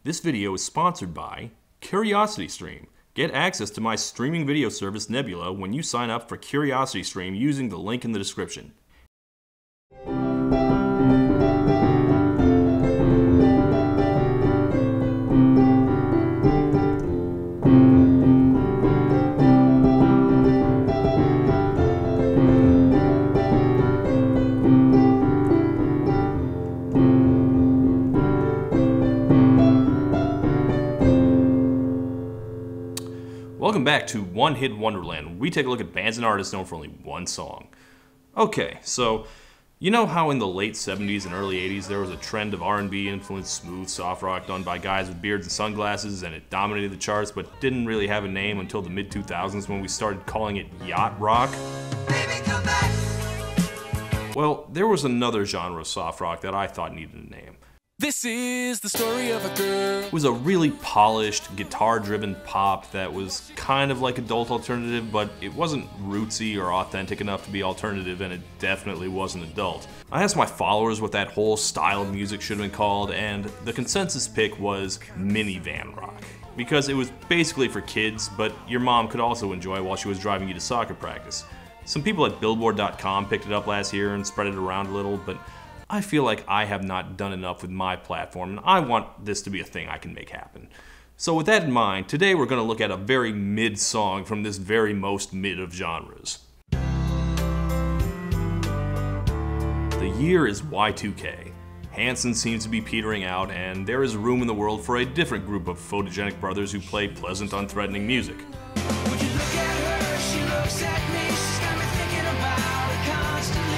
This video is sponsored by CuriosityStream. Get access to my streaming video service Nebula when you sign up for CuriosityStream using the link in the description. Welcome back to One Hit Wonderland. We take a look at bands and artists known for only one song. Okay, so you know how in the late 70s and early 80s there was a trend of R&B influenced smooth soft rock done by guys with beards and sunglasses, and it dominated the charts but didn't really have a name until the mid 2000s when we started calling it yacht rock? Baby, come back. Well, there was another genre of soft rock that I thought needed a name. This is the story of a girl. It was a really polished, guitar-driven pop that was kind of like adult alternative, but it wasn't rootsy or authentic enough to be alternative, and it definitely wasn't adult. I asked my followers what that whole style of music should have been called, and the consensus pick was minivan rock. Because it was basically for kids, but your mom could also enjoy while she was driving you to soccer practice. Some people at Billboard.com picked it up last year and spread it around a little, but I feel like I have not done enough with my platform, and I want this to be a thing I can make happen. So with that in mind, today we're going to look at a very mid song from this very most mid of genres. The year is Y2K. Hanson seems to be petering out, and there is room in the world for a different group of photogenic brothers who play pleasant, unthreatening music. Would you look at her? She looks at me. She's got me thinking about it constantly.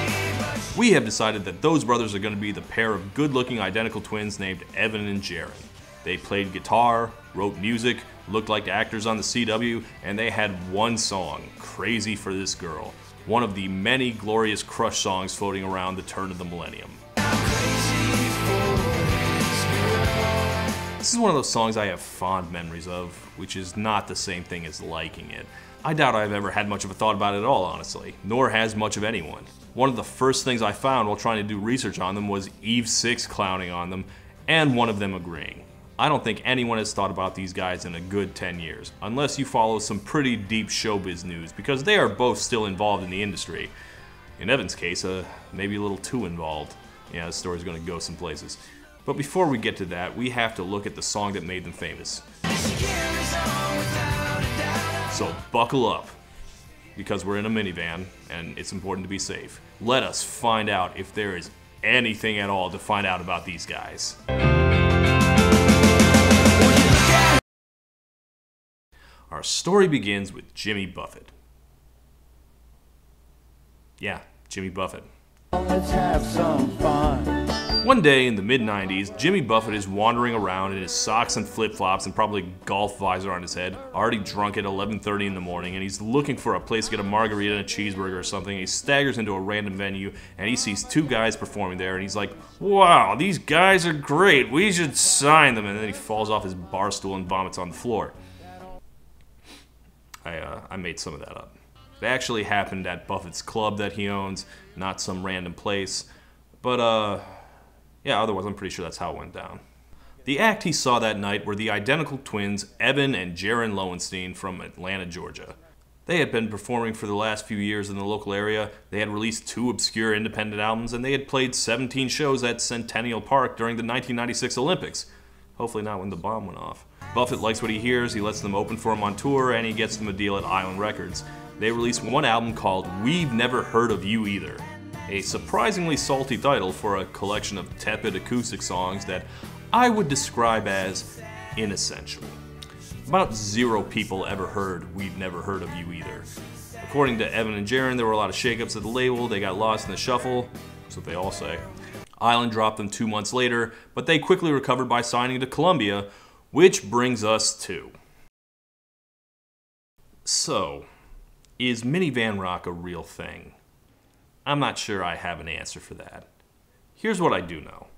We have decided that those brothers are going to be the pair of good-looking identical twins named Evan and Jaron. They played guitar, wrote music, looked like actors on the CW, and they had one song, Crazy for This Girl, one of the many glorious Crush songs floating around the turn of the millennium. This is one of those songs I have fond memories of, which is not the same thing as liking it. I doubt I've ever had much of a thought about it at all, honestly, nor has much of anyone. One of the first things I found while trying to do research on them was Eve 6 clowning on them, and one of them agreeing. I don't think anyone has thought about these guys in a good 10 years, unless you follow some pretty deep showbiz news, because they are both still involved in the industry. In Evan's case, maybe a little too involved. Yeah, the story's gonna go some places. But before we get to that, we have to look at the song that made them famous. So buckle up, because we're in a minivan, and it's important to be safe. Let us find out if there is anything at all to find out about these guys. Our story begins with Jimmy Buffett. Yeah, Jimmy Buffett. Let's have some fun. One day in the mid-90s, Jimmy Buffett is wandering around in his socks and flip-flops and probably golf visor on his head, already drunk at 11:30 in the morning, and he's looking for a place to get a margarita and a cheeseburger or something. He staggers into a random venue, and he sees two guys performing there, and he's like, wow, these guys are great, we should sign them, and then he falls off his bar stool and vomits on the floor. I made some of that up. It actually happened at Buffett's club that he owns, not some random place, but yeah, otherwise I'm pretty sure that's how it went down. The act he saw that night were the identical twins Evan and Jaron Lowenstein from Atlanta, Georgia. They had been performing for the last few years in the local area, they had released 2 obscure independent albums, and they had played 17 shows at Centennial Park during the 1996 Olympics. Hopefully not when the bomb went off. Buffett likes what he hears, he lets them open for him on tour, and he gets them a deal at Island Records. They released one album called We've Never Heard of You Either. A surprisingly salty title for a collection of tepid acoustic songs that I would describe as inessential. About 0 people ever heard We've Never Heard of You Either. According to Evan and Jaron, there were a lot of shakeups at the label, they got lost in the shuffle, that's what they all say. Island dropped them 2 months later, but they quickly recovered by signing to Columbia, which brings us to... So, is minivan rock a real thing? I'm not sure I have an answer for that. Here's what I do know.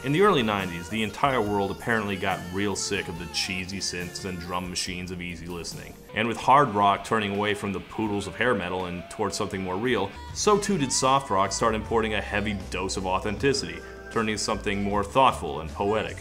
In the early 90s, the entire world apparently got real sick of the cheesy synths and drum machines of easy listening. And with hard rock turning away from the poodles of hair metal and towards something more real, so too did soft rock start importing a heavy dose of authenticity, turning to something more thoughtful and poetic.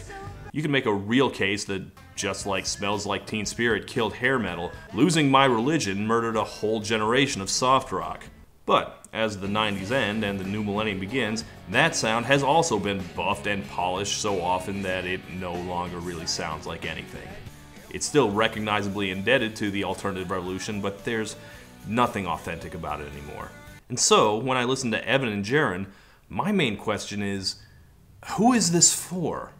You can make a real case that just like Smells Like Teen Spirit killed hair metal, Losing My Religion murdered a whole generation of soft rock. But as the 90s end and the new millennium begins, that sound has also been buffed and polished so often that it no longer really sounds like anything. It's still recognizably indebted to the alternative revolution, but there's nothing authentic about it anymore. And so, when I listen to Evan and Jaron, my main question is, who is this for?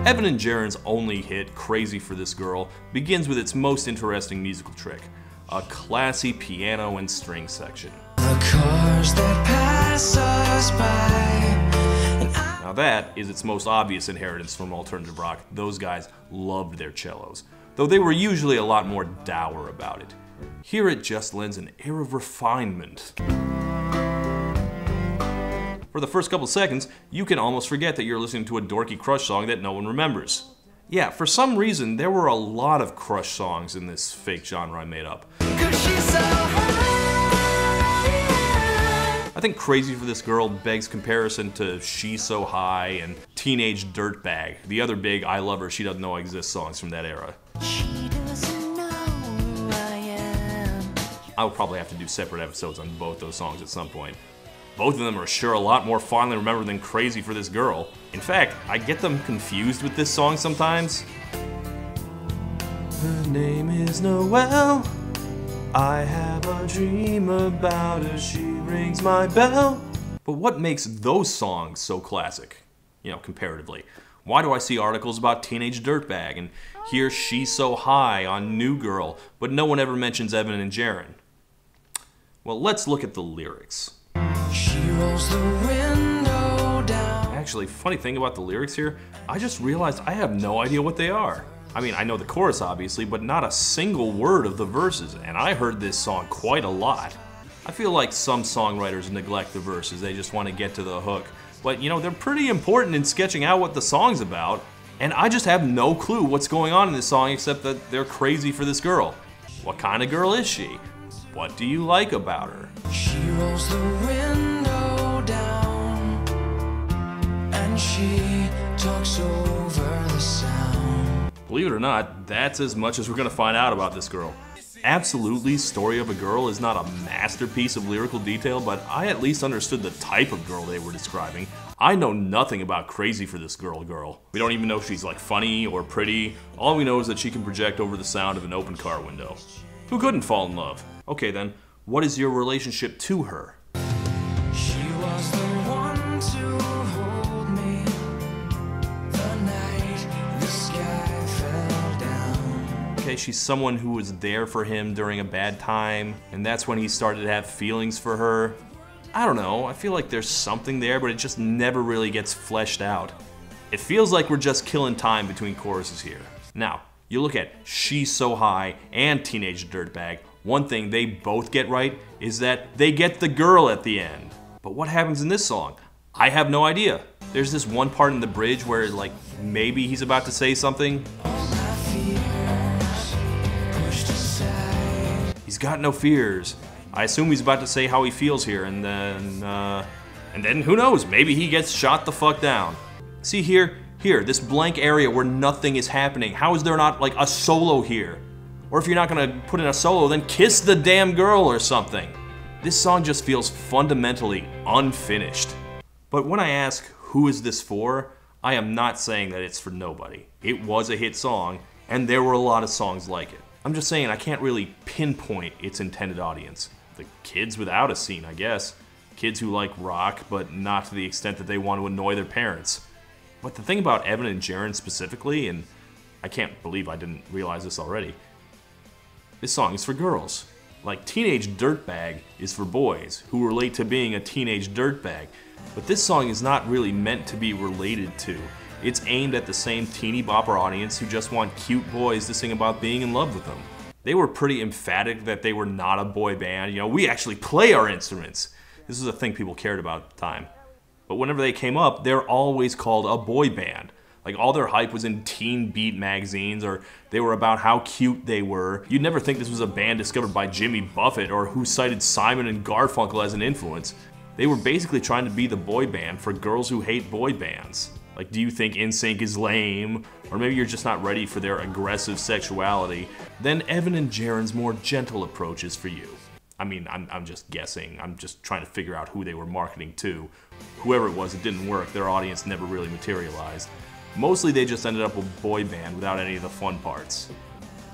Evan and Jaron's only hit, Crazy for This Girl, begins with its most interesting musical trick, a classy piano and string section. The cars that pass us by. Now that is its most obvious inheritance from alternative rock. Those guys loved their cellos, though they were usually a lot more dour about it. Here it just lends an air of refinement. For the first couple seconds, you can almost forget that you're listening to a dorky Crush song that no one remembers. Yeah, for some reason, there were a lot of Crush songs in this fake genre I made up. I think Crazy for This Girl begs comparison to She's So High and Teenage Dirtbag, the other big I Love Her, She Doesn't Know I Exist songs from that era. I'll probably have to do separate episodes on both those songs at some point. Both of them are sure a lot more fondly remembered than Crazy for This Girl. In fact, I get them confused with this song sometimes. Her name is Noelle. I have a dream about her. She rings my bell. But what makes those songs so classic? You know, comparatively. Why do I see articles about Teenage Dirtbag and hear She's So High on New Girl, but no one ever mentions Evan and Jaron? Well, let's look at the lyrics. She rolls the window down. Actually, funny thing about the lyrics here, I just realized I have no idea what they are. I mean, I know the chorus obviously, but not a single word of the verses, and I heard this song quite a lot. I feel like some songwriters neglect the verses, they just want to get to the hook. But you know, they're pretty important in sketching out what the song's about, and I just have no clue what's going on in this song except that they're crazy for this girl. What kind of girl is she? What do you like about her? She rolls the window down and she talks over the sound. Believe it or not, that's as much as we're gonna find out about this girl. Absolutely, Story of a Girl is not a masterpiece of lyrical detail, but I at least understood the type of girl they were describing. I know nothing about Crazy for This Girl. We don't even know if she's like funny or pretty. All we know is that she can project over the sound of an open car window. Who couldn't fall in love? Okay then, what is your relationship to her? She was the one to hold me the night the sky fell down. Okay, she's someone who was there for him during a bad time, and that's when he started to have feelings for her. I don't know, I feel like there's something there, but it just never really gets fleshed out. It feels like we're just killing time between choruses here. Now, you look at She's So High and Teenage Dirtbag, one thing they both get right is that they get the girl at the end. But what happens in this song? I have no idea. There's this one part in the bridge where like maybe he's about to say something. All my fears pushed aside. He's got no fears. I assume he's about to say how he feels here, and then who knows, maybe he gets shot the fuck down. See here, this blank area where nothing is happening. How is there not like a solo here? Or if you're not gonna put in a solo, then kiss the damn girl or something. This song just feels fundamentally unfinished. But when I ask who is this for, I am not saying that it's for nobody. It was a hit song, and there were a lot of songs like it. I'm just saying I can't really pinpoint its intended audience. The kids without a scene, I guess. Kids who like rock, but not to the extent that they want to annoy their parents. But the thing about Evan and Jaron specifically, and I can't believe I didn't realize this already, this song is for girls. Like Teenage Dirtbag is for boys who relate to being a teenage dirtbag. But this song is not really meant to be related to. It's aimed at the same teeny bopper audience who just want cute boys to sing about being in love with them. They were pretty emphatic that they were not a boy band. You know, we actually play our instruments. This was a thing people cared about at the time. But whenever they came up, they're always called a boy band. Like all their hype was in Teen Beat magazines, or they were about how cute they were. You'd never think this was a band discovered by Jimmy Buffett or who cited Simon and Garfunkel as an influence. They were basically trying to be the boy band for girls who hate boy bands. Like, do you think NSYNC is lame? Or maybe you're just not ready for their aggressive sexuality? Then Evan and Jaron's more gentle approach is for you. I mean, I'm just guessing. I'm just trying to figure out who they were marketing to. Whoever it was, it didn't work. Their audience never really materialized. Mostly they just ended up with a boy band without any of the fun parts.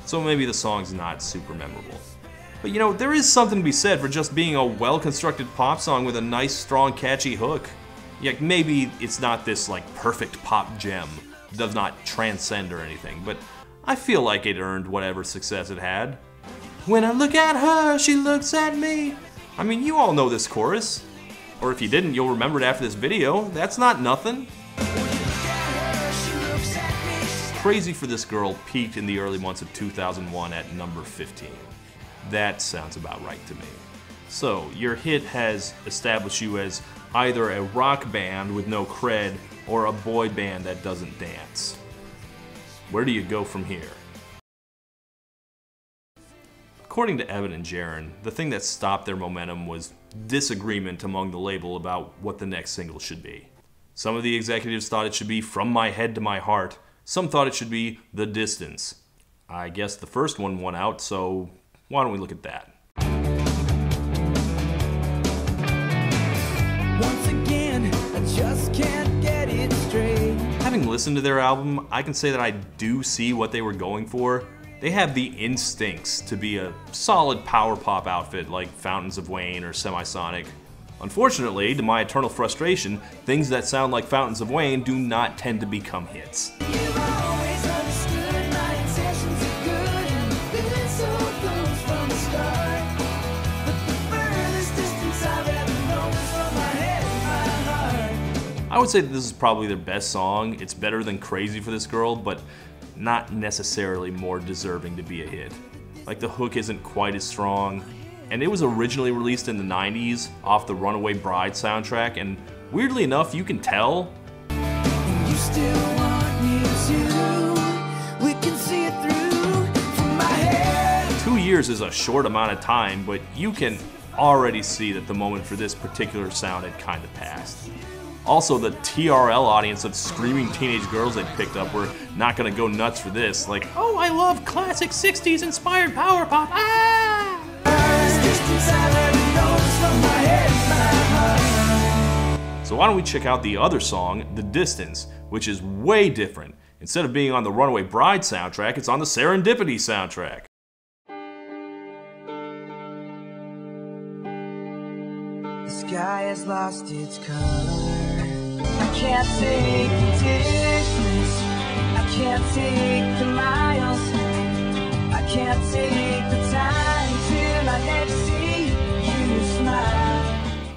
So maybe the song's not super memorable. But you know, there is something to be said for just being a well-constructed pop song with a nice, strong, catchy hook. Yeah, maybe it's not this like perfect pop gem. It does not transcend or anything, but I feel like it earned whatever success it had. When I look at her, she looks at me. I mean, you all know this chorus. Or if you didn't, you'll remember it after this video. That's not nothing. Crazy for This Girl peaked in the early months of 2001 at number 15. That sounds about right to me. So, your hit has established you as either a rock band with no cred or a boy band that doesn't dance. Where do you go from here? According to Evan and Jaron, the thing that stopped their momentum was disagreement among the label about what the next single should be. Some of the executives thought it should be From My Head to My Heart. Some thought it should be The Distance. I guess the first one won out, so why don't we look at that? Once again, I just can't get it straight. Having listened to their album, I can say that I do see what they were going for. They have the instincts to be a solid power pop outfit like Fountains of Wayne or Semisonic. Unfortunately, to my eternal frustration, things that sound like Fountains of Wayne do not tend to become hits. You've always understood my intentions are good, and been so close from the start. But the furthest distance I've ever known is from my head to my heart. I would say that this is probably their best song. It's better than Crazy for This Girl, but not necessarily more deserving to be a hit. Like, the hook isn't quite as strong, and it was originally released in the 90s off the Runaway Bride soundtrack, and weirdly enough, you can tell. You still want me to, we can see it through from my head. 2 years is a short amount of time, but you can already see that the moment for this particular sound had kind of passed. Also, the TRL audience of screaming teenage girls they picked up were not gonna go nuts for this. Like, oh, I love classic 60s inspired power pop, ah! So why don't we check out the other song, The Distance, which is way different. Instead of being on the Runaway Bride soundtrack, it's on the Serendipity soundtrack. The sky has lost its color. I can't take the distance. I can't take the miles. I can't take the time till I next see you smile.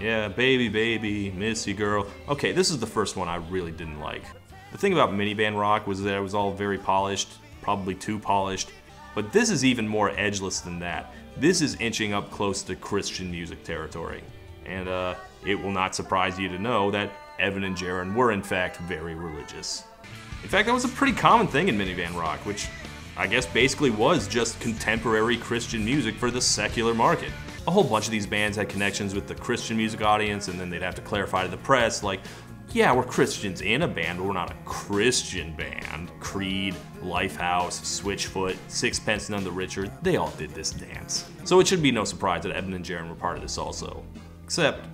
Yeah, baby, baby, miss you, girl. Okay, this is the first one I really didn't like. The thing about minivan rock was that it was all very polished, probably too polished. But this is even more edgeless than that. This is inching up close to Christian music territory. And it will not surprise you to know that Evan and Jaron were in fact very religious. In fact, that was a pretty common thing in minivan rock, which I guess basically was just contemporary Christian music for the secular market. A whole bunch of these bands had connections with the Christian music audience, and then they'd have to clarify to the press, like, yeah, we're Christians in a band, but we're not a Christian band. Creed, Lifehouse, Switchfoot, Sixpence None the Richer, they all did this dance. So it should be no surprise that Evan and Jaron were part of this also. Except,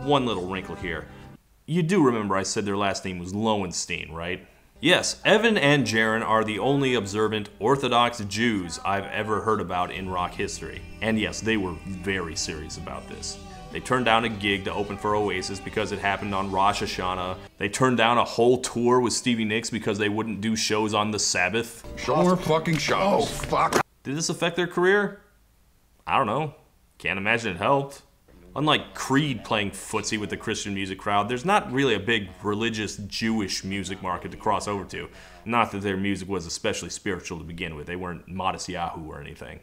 one little wrinkle here. You do remember I said their last name was Lowenstein, right? Yes, Evan and Jaron are the only observant Orthodox Jews I've ever heard about in rock history. And yes, they were very serious about this. They turned down a gig to open for Oasis because it happened on Rosh Hashanah. They turned down a whole tour with Stevie Nicks because they wouldn't do shows on the Sabbath. More fucking shows. Oh, fuck. Did this affect their career? I don't know. Can't imagine it helped. Unlike Creed playing footsie with the Christian music crowd, there's not really a big religious Jewish music market to cross over to. Not that their music was especially spiritual to begin with. They weren't Modest Yahoo or anything.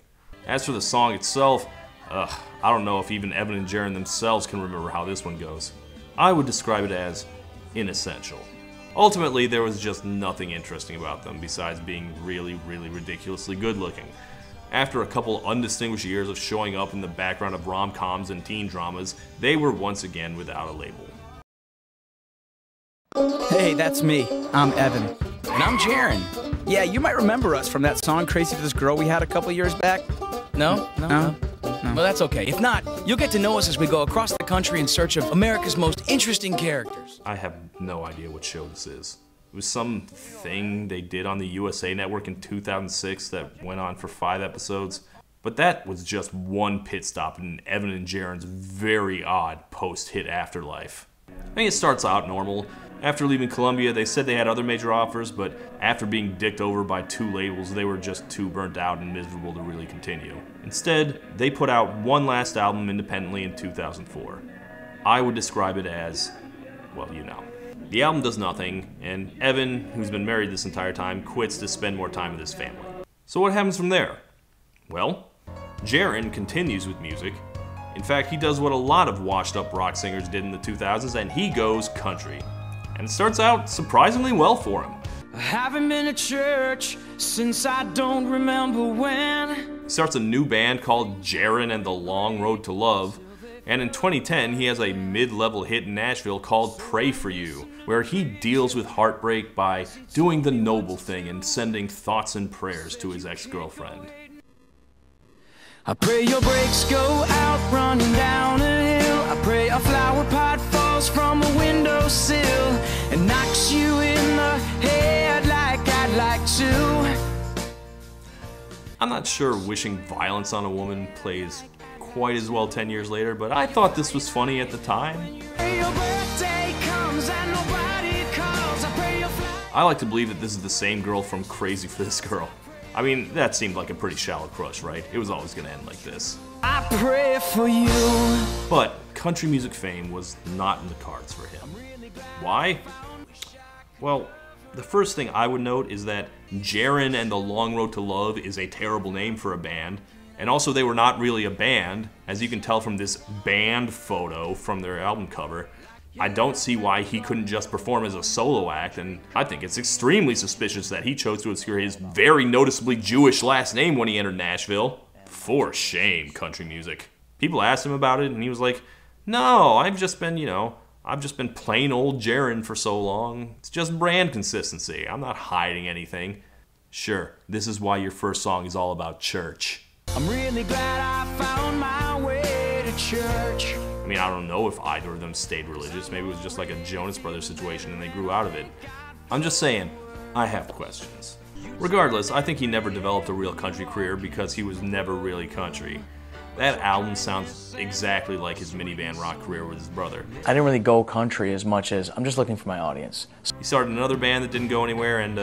As for the song itself, I don't know if even Evan and Jaron themselves can remember how this one goes. I would describe it as inessential. Ultimately, there was just nothing interesting about them besides being really, really ridiculously good looking. After a couple undistinguished years of showing up in the background of rom-coms and teen dramas, they were once again without a label. Hey, that's me. I'm Evan. And I'm Jaron. Yeah, you might remember us from that song Crazy for This Girl we had a couple years back. No? Well, that's okay. If not, you'll get to know us as we go across the country in search of America's most interesting characters. I have no idea what show this is. It was some thing they did on the USA Network in 2006 that went on for 5 episodes. But that was just one pit stop in Evan and Jaron's very odd post-hit afterlife. I mean, it starts out normal. After leaving Columbia, they said they had other major offers, but after being dicked over by 2 labels, they were just too burnt out and miserable to really continue. Instead, they put out one last album independently in 2004. I would describe it as, well, you know. The album does nothing, and Evan, who's been married this entire time, quits to spend more time with his family. So what happens from there? Well, Jaron continues with music. In fact, he does what a lot of washed-up rock singers did in the 2000s, and he goes country. And it starts out surprisingly well for him. I haven't been to church since I don't remember when. He starts a new band called Jaron and the Long Road to Love, and in 2010 he has a mid-level hit in Nashville called Pray For You, where he deals with heartbreak by doing the noble thing and sending thoughts and prayers to his ex-girlfriend. I pray your brakes go out running down a hill. I pray a flower pot falls from a windowsill and knocks you in the head like I'd like to. I'm not sure wishing violence on a woman plays quite as well 10 years later, but I thought this was funny at the time. Your birthday comes and nobody calls. I pray your I like to believe that this is the same girl from Crazy for This Girl. I mean, that seemed like a pretty shallow crush, right? It was always gonna end like this. I pray for you. But country music fame was not in the cards for him. Why? Well, the first thing I would note is that Jaron and the Long Road to Love is a terrible name for a band, and also they were not really a band, as you can tell from this band photo from their album cover. I don't see why he couldn't just perform as a solo act, and I think it's extremely suspicious that he chose to obscure his very noticeably Jewish last name when he entered Nashville. For shame, country music. People asked him about it, and he was like, no, I've just been plain old Jaron for so long. It's just brand consistency. I'm not hiding anything. Sure, this is why your first song is all about church. I'm really glad I found my way to church. I mean, I don't know if either of them stayed religious. Maybe it was just like a Jonas Brothers situation and they grew out of it. I'm just saying, I have questions. Regardless, I think he never developed a real country career because he was never really country. That album sounds exactly like his minivan rock career with his brother. I didn't really go country as much as I'm just looking for my audience. He started another band that didn't go anywhere, and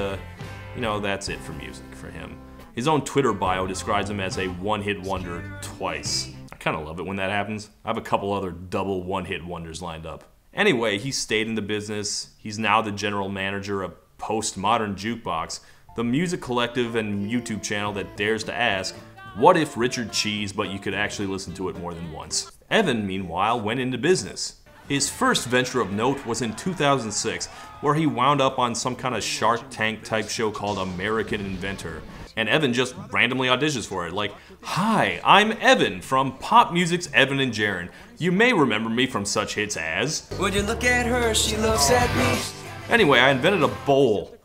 you know, that's it for music for him. His own Twitter bio describes him as a one-hit wonder twice. I kind of love it when that happens. I have a couple other double one-hit wonders lined up. Anyway, he stayed in the business. He's now the general manager of Postmodern Jukebox, the music collective and YouTube channel that dares to ask, what if Richard Cheese, but you could actually listen to it more than once? Evan, meanwhile, went into business. His first venture of note was in 2006, where he wound up on some kind of Shark Tank type show called American Inventor. And Evan just randomly auditions for it, like, hi, I'm Evan from pop music's Evan and Jaron. You may remember me from such hits as... Would you look at her, she looks at me. Anyway, I invented a bowl.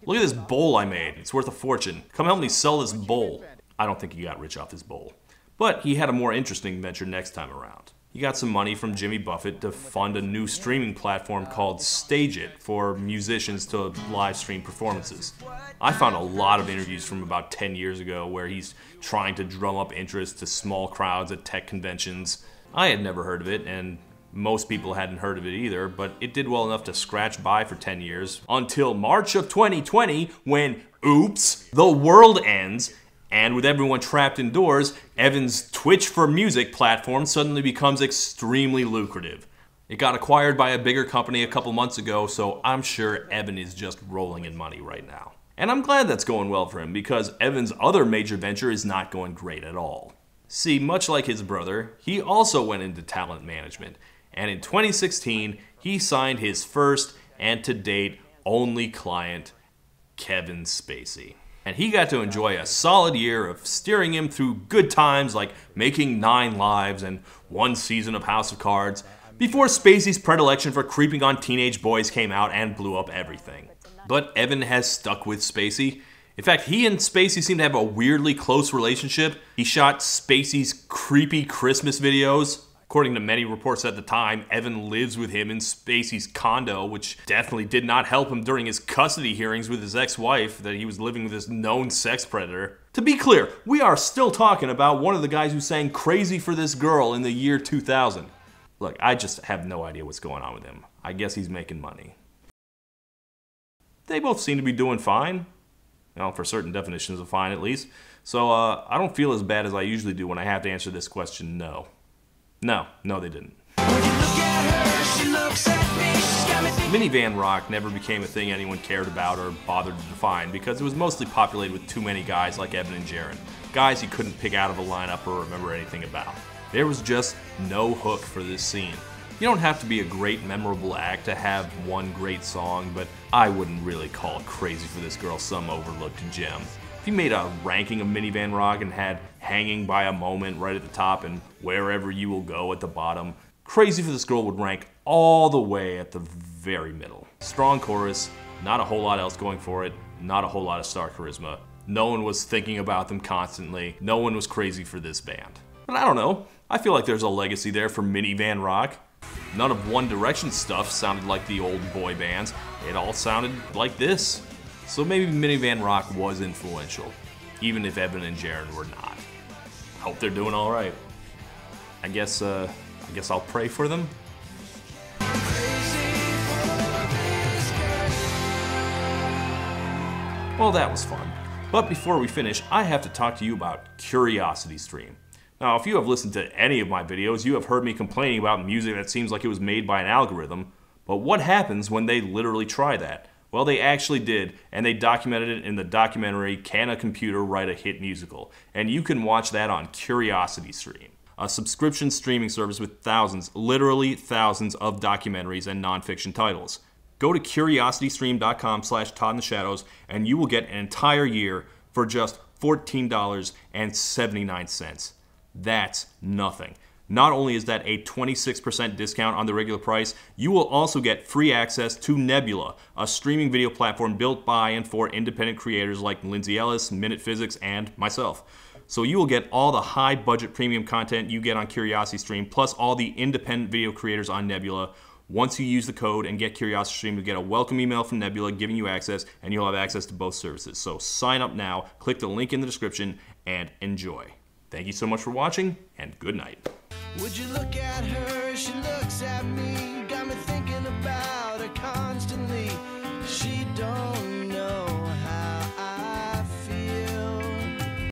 Look at this bowl I made. It's worth a fortune. Come help me sell this bowl. I don't think he got rich off his bowl. But he had a more interesting venture next time around. He got some money from Jimmy Buffett to fund a new streaming platform called Stage It for musicians to live stream performances. I found a lot of interviews from about 10 years ago where he's trying to drum up interest to small crowds at tech conventions. I had never heard of it, and most people hadn't heard of it either, but it did well enough to scratch by for 10 years until March of 2020 when, oops, the world ends. And with everyone trapped indoors, Evan's Twitch for Music platform suddenly becomes extremely lucrative. It got acquired by a bigger company a couple months ago, so I'm sure Evan is just rolling in money right now. And I'm glad that's going well for him, because Evan's other major venture is not going great at all. See, much like his brother, he also went into talent management, and in 2016, he signed his first and to date only client, Kevin Spacey. And he got to enjoy a solid year of steering him through good times like making 9 Lives and 1 season of House of Cards, before Spacey's predilection for creeping on teenage boys came out and blew up everything. But Evan has stuck with Spacey. In fact, he and Spacey seem to have a weirdly close relationship. He shot Spacey's creepy Christmas videos. According to many reports at the time, Evan lives with him in Spacey's condo, which definitely did not help him during his custody hearings with his ex-wife, that he was living with this known sex predator. To be clear, we are still talking about one of the guys who sang Crazy for This Girl in the year 2000. Look, I just have no idea what's going on with him. I guess he's making money. They both seem to be doing fine. Well, for certain definitions of fine at least. So I don't feel as bad as I usually do when I have to answer this question no. No, they didn't. Minivan rock never became a thing anyone cared about or bothered to define because it was mostly populated with too many guys like Evan and Jaron. Guys you couldn't pick out of a lineup or remember anything about. There was just no hook for this scene. You don't have to be a great, memorable act to have one great song, but I wouldn't really call Crazy for This Girl some overlooked gem. If you made a ranking of minivan rock and had Hanging by a Moment right at the top and Wherever You Will Go at the bottom, Crazy for This Girl would rank all the way at the very middle. Strong chorus, not a whole lot else going for it, not a whole lot of star charisma. No one was thinking about them constantly. No one was crazy for this band. But I don't know, I feel like there's a legacy there for minivan rock. None of One Direction stuff sounded like the old boy bands. It all sounded like this. So maybe minivan rock was influential, even if Evan and Jaron were not. Hope they're doing all right. I guess I'll pray for them. Well, that was fun. But before we finish, I have to talk to you about CuriosityStream. Now, if you have listened to any of my videos, you have heard me complaining about music that seems like it was made by an algorithm. But what happens when they literally try that? Well, they actually did, and they documented it in the documentary Can a Computer Write a Hit Musical? And you can watch that on CuriosityStream, a subscription streaming service with thousands, literally thousands of documentaries and nonfiction titles. Go to curiositystream.com/ToddInTheShadows and you will get an entire year for just $14.79. That's nothing. Not only is that a 26% discount on the regular price, you will also get free access to Nebula, a streaming video platform built by and for independent creators like Lindsay Ellis, Minute Physics, and myself. So you will get all the high-budget premium content you get on CuriosityStream, plus all the independent video creators on Nebula. Once you use the code and get CuriosityStream, you'll get a welcome email from Nebula giving you access, and you'll have access to both services. So sign up now, click the link in the description, and enjoy. Thank you so much for watching, and good night. Would you look at her, she looks at me, got me thinking about her constantly. She don't